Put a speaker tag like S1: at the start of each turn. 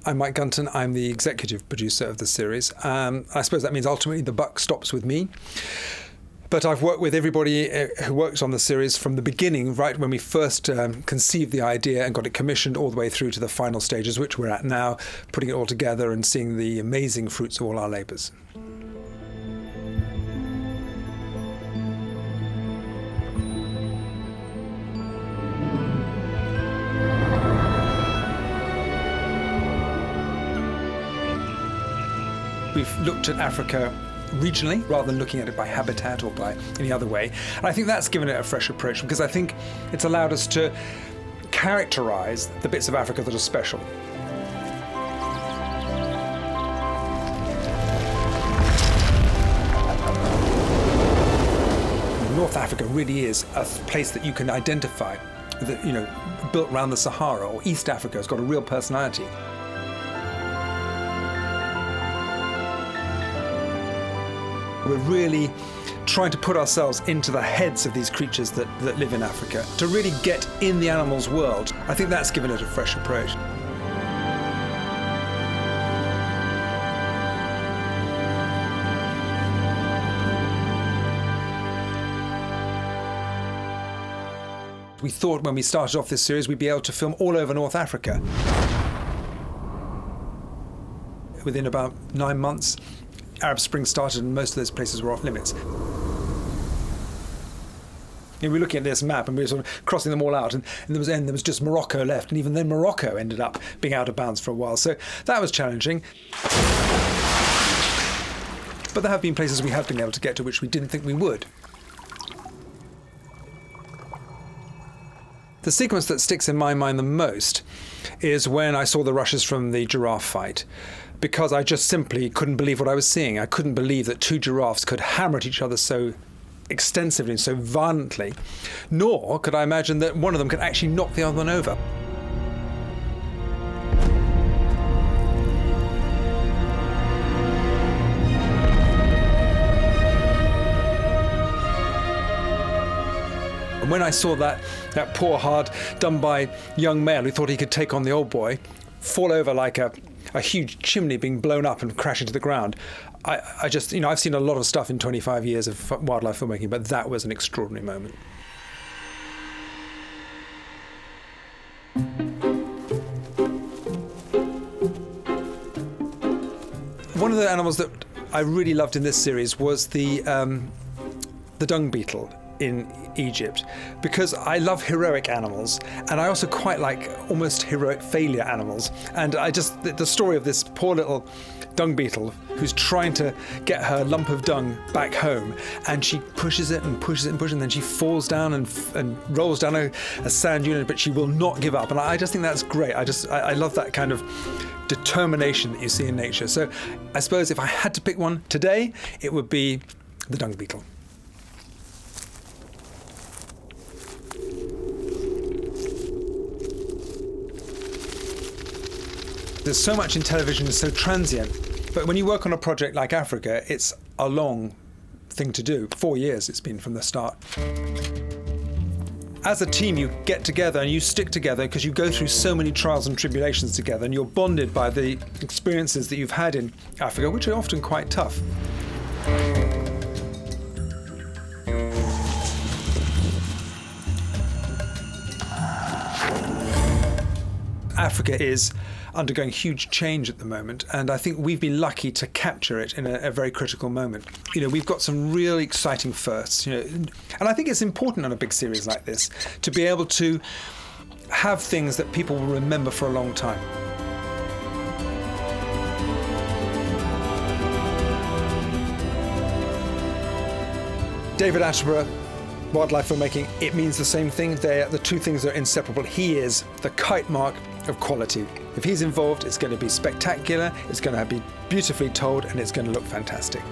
S1: I'm Mike Gunton. I'm the executive producer of the series. I suppose that means ultimately the buck stops with me. But I've worked with everybody who works on the series from the beginning, right when we first conceived the idea and got it commissioned, all the way through to the final stages, which we're at now, putting it all together and seeing the amazing fruits of all our labours. We've looked at Africa regionally rather than looking at it by habitat or by any other way. And I think that's given it a fresh approach, because I think it's allowed us to characterise the bits of Africa that are special. North Africa really is a place that you can identify, that, you know, built around the Sahara, or East Africa has got a real personality. We're really trying to put ourselves into the heads of these creatures that live in Africa, to really get in the animals' world. I think that's given it a fresh approach. We thought when we started off this series we'd be able to film all over North Africa. Within about 9 months, Arab Spring started and most of those places were off limits. You know, we're looking at this map and we were sort of crossing them all out, and there was just Morocco left, and even then Morocco ended up being out of bounds for a while. So that was challenging. But there have been places we have been able to get to which we didn't think we would. The sequence that sticks in my mind the most is when I saw the rushes from the giraffe fight, because I just simply couldn't believe what I was seeing. I couldn't believe that two giraffes could hammer at each other so extensively and so violently, nor could I imagine that one of them could actually knock the other one over. And when I saw that poor, hard, done-by young male who thought he could take on the old boy fall over like a huge chimney being blown up and crash into the ground, I just, you know, I've seen a lot of stuff in 25 years of wildlife filmmaking, but that was an extraordinary moment. One of the animals that I really loved in this series was the dung beetle in Egypt, because I love heroic animals, and I also quite like almost heroic failure animals. And the story of this poor little dung beetle who's trying to get her lump of dung back home, and she pushes it and pushes it and pushes it, and then she falls down and rolls down a sand dune, but she will not give up. And I just think that's great. I love that kind of determination that you see in nature. So I suppose if I had to pick one today, it would be the dung beetle. There's so much in television that's so transient, but when you work on a project like Africa, it's a long thing to do. 4 years it's been from the start. As a team, you get together and you stick together because you go through so many trials and tribulations together, and you're bonded by the experiences that you've had in Africa, which are often quite tough. Africa is undergoing huge change at the moment, and I think we've been lucky to capture it in a very critical moment. You know, we've got some really exciting firsts, you know, and I think it's important on a big series like this to be able to have things that people will remember for a long time. David Attenborough, wildlife filmmaking, it means the same thing. The two things are inseparable. He is the kite mark of quality. If he's involved, it's going to be spectacular, it's going to be beautifully told, and it's going to look fantastic.